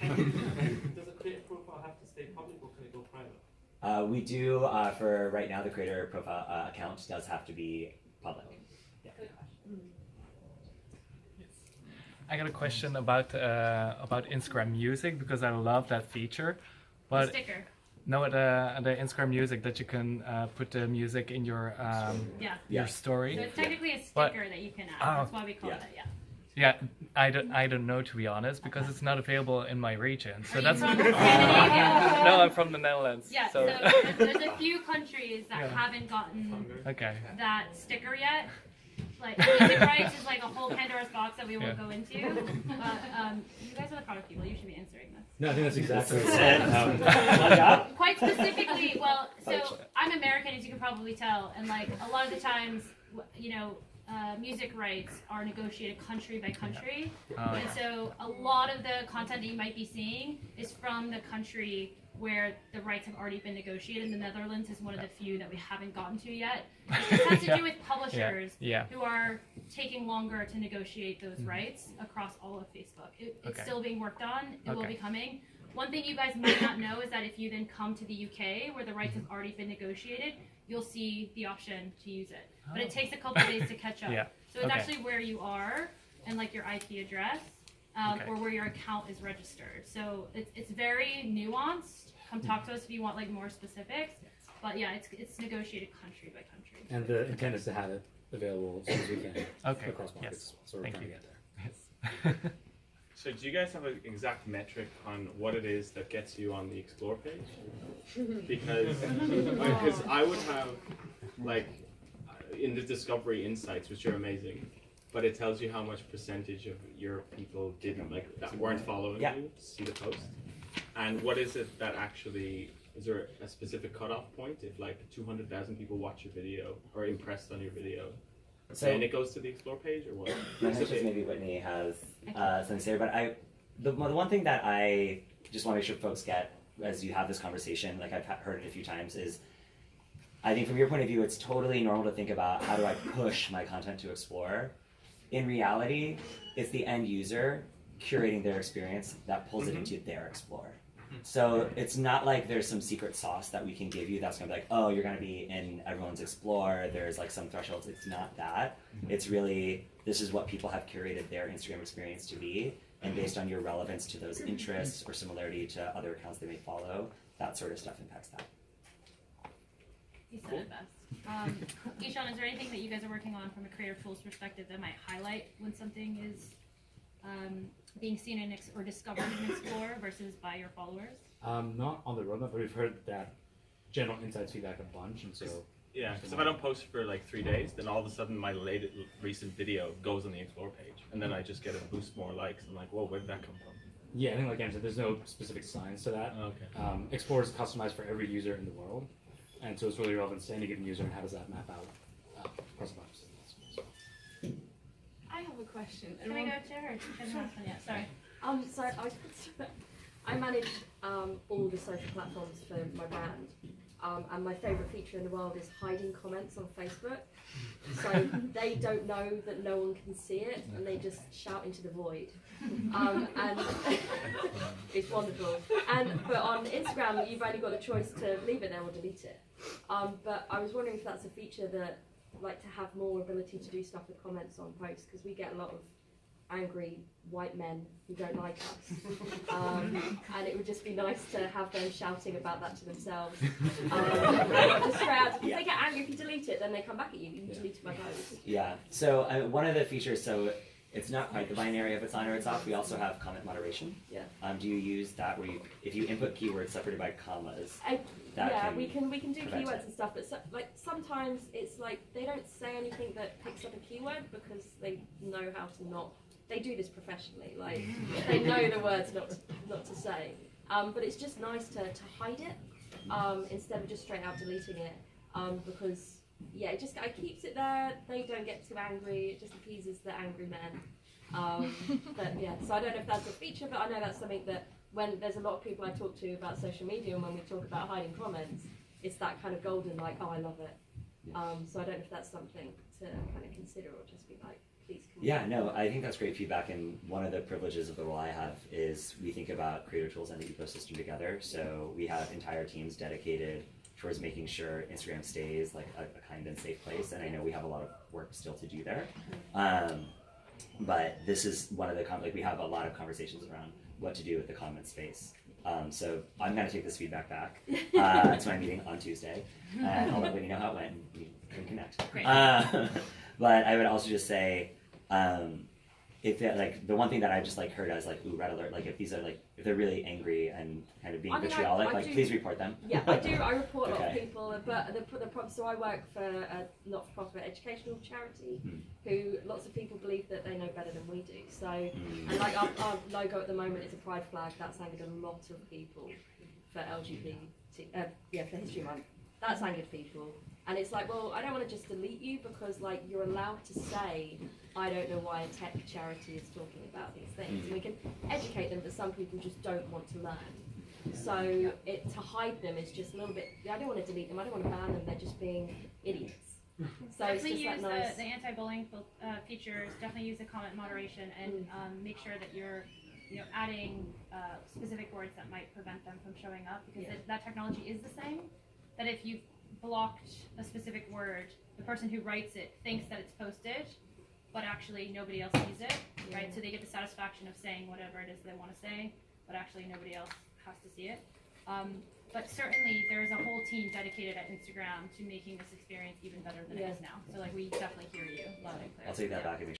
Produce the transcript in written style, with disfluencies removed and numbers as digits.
Does a creator profile have to stay public or can it go private? We do, for right now, the creator profile account does have to be public. Yeah. Good question. I got a question about Instagram Music because I love that feature. But The sticker. no, the Instagram Music that you can put the music in your Yeah. story. So it's technically a But- sticker that you can add. That's why we call it that. Yeah. Yeah, I don't know, to be honest, because it's not available in my region. So Are you that's from Scandinavia? no, I'm from the Netherlands. Yeah. So, So there's a few countries that Yeah. haven't gotten okay. that sticker yet. Like music rights is like a whole Pandora's box that we won't Yeah. go into. But you guys are the product people. You should be answering this. No, I think that's exactly what My job? Quite specifically, well, so I'm American, as you can probably tell, and like a lot of the times, you know, music rights are negotiated country by country, and so a lot of the content that you might be seeing is from the country where the rights have already been negotiated. The Netherlands is one of the few that we haven't gotten to yet. It has to do with publishers who are taking longer to negotiate those rights across all of Facebook. It's still being worked on. It will be coming. One thing you guys might not know is that if you then come to the UK, where the rights have already been negotiated, you'll see the option to use it. But it takes a couple days to catch up. So it's actually where you are and like your IP address or where your account is registered. So it's very nuanced. Come talk to us if you want like more specifics. But yeah, it's negotiated country by country. And the intent is to have it available as soon as we can across markets. Yes. So we're Thank trying you. to get there. So do you guys have an exact metric on what it is that gets you on the Explore page? Because I would have, like, in the Discovery Insights, which are amazing, but it tells you how much percentage of your people didn't, like, that weren't following you, see the post. And what is it that actually, is there a specific cutoff point if like 200,000 people watch your video or impressed on your video? So, then it goes to the Explore page or what? Maybe Whitney has something to say, but the one thing that I just want to make sure folks get as you have this conversation, like I've heard it a few times, is I think from your point of view, it's totally normal to think about how do I push my content to Explore. In reality, it's the end user curating their experience that pulls it into their Explore. So it's not like there's some secret sauce that we can give you that's going to be like, oh, you're going to be in everyone's Explore, there's like some thresholds. It's not that. It's really, this is what people have curated their Instagram experience to be, and based on your relevance to those interests or similarity to other accounts they may follow, that sort of stuff impacts that. You said it best. Ishan, is there anything that you guys are working on from a creator tools perspective that might highlight when something is being seen in or discovered in Explore versus by your followers? Not on the roadmap, but we've heard that general insights feedback a bunch, and so yeah, because if I don't post for like 3 days, then all of a sudden my recent video goes on the Explore page, and then I just get a boost more likes. I'm like, whoa, where did that come from? yeah, I think like Andrew said, there's no specific science to that. Okay. Explore is customized for every user in the world, and so it's really relevant to any given user and how does that map out across the box. I have a question. Can we go to her? She didn't ask one yet. Sorry. So I manage all the social platforms for my brand, and my favourite feature in the world is hiding comments on Facebook. So they don't know that no one can see it, and they just shout into the void. And it's wonderful. But on Instagram, you've only got the choice to leave it there or delete it. But I was wondering if that's a feature that, like, to have more ability to do stuff with comments on posts, because we get a lot of angry white men who don't like us, and it would just be nice to have them shouting about that to themselves. Just straight out, because they get angry if you delete it, then they come back at you. You deleted my post. Yeah. So one of the features, so it's not quite the binary of it's on or it's off. We also have comment moderation. Yeah. Do you use that where you, if you input keywords separated by commas? We can do keywords and stuff, but sometimes it's like they don't say anything that picks up a keyword because they know how to not. They do this professionally, like they know the words not to say. But it's just nice to hide it instead of just straight out deleting it, because yeah, it keeps it there. They don't get too angry. It just appeases the angry men. But yeah, so I don't know if that's a feature, but I know that's something that when there's a lot of people I talk to about social media, and when we talk about hiding comments, it's that kind of golden, like, oh, I love it. So I don't know if that's something to kind of consider or just be like, please come. Yeah, no, I think that's great feedback, and one of the privileges of the role I have is we think about creator tools and the ecosystem together. So we have entire teams dedicated towards making sure Instagram stays like a kind and safe place, and I know we have a lot of work still to do there. But this is one of the like we have a lot of conversations around what to do with the comment space. So I'm gonna take this feedback back to my meeting on Tuesday, and I'll let Whitney know how it went, and we can connect. Great. But I would also just say, if it, like the one thing that I just like heard as like ooh, red alert, like if these are like if they're really angry and kind of being I mean, vitriolic, I like do- please report them. Yeah, I do. I report a lot of Okay. people, but the problem. So I work for a not-for-profit educational charity, Hmm. who lots of people believe that they know better than we do. So, and like our logo at the moment is a pride flag. That's angered a lot of people for for History Month. That's angered people, and it's like, well, I don't want to just delete you because like you're allowed to say, I don't know why a tech charity is talking about these things, and we can educate them, but some people just don't want to learn. So to hide them is just a little bit. I don't want to delete them. I don't want to ban them. They're just being idiots. So it's Definitely just use that nice. the anti-bullying features. Definitely use the comment moderation, and make sure that you're adding specific words that might prevent them from showing up, because that technology is the same. That if you've blocked a specific word, the person who writes it thinks that it's posted, but actually nobody else sees it, right? So they get the satisfaction of saying whatever it is they want to say, but actually nobody else has to see it. But certainly there's a whole team dedicated at Instagram to making this experience even better than it is now. So like we definitely hear you loud and clear. I'll take that back and make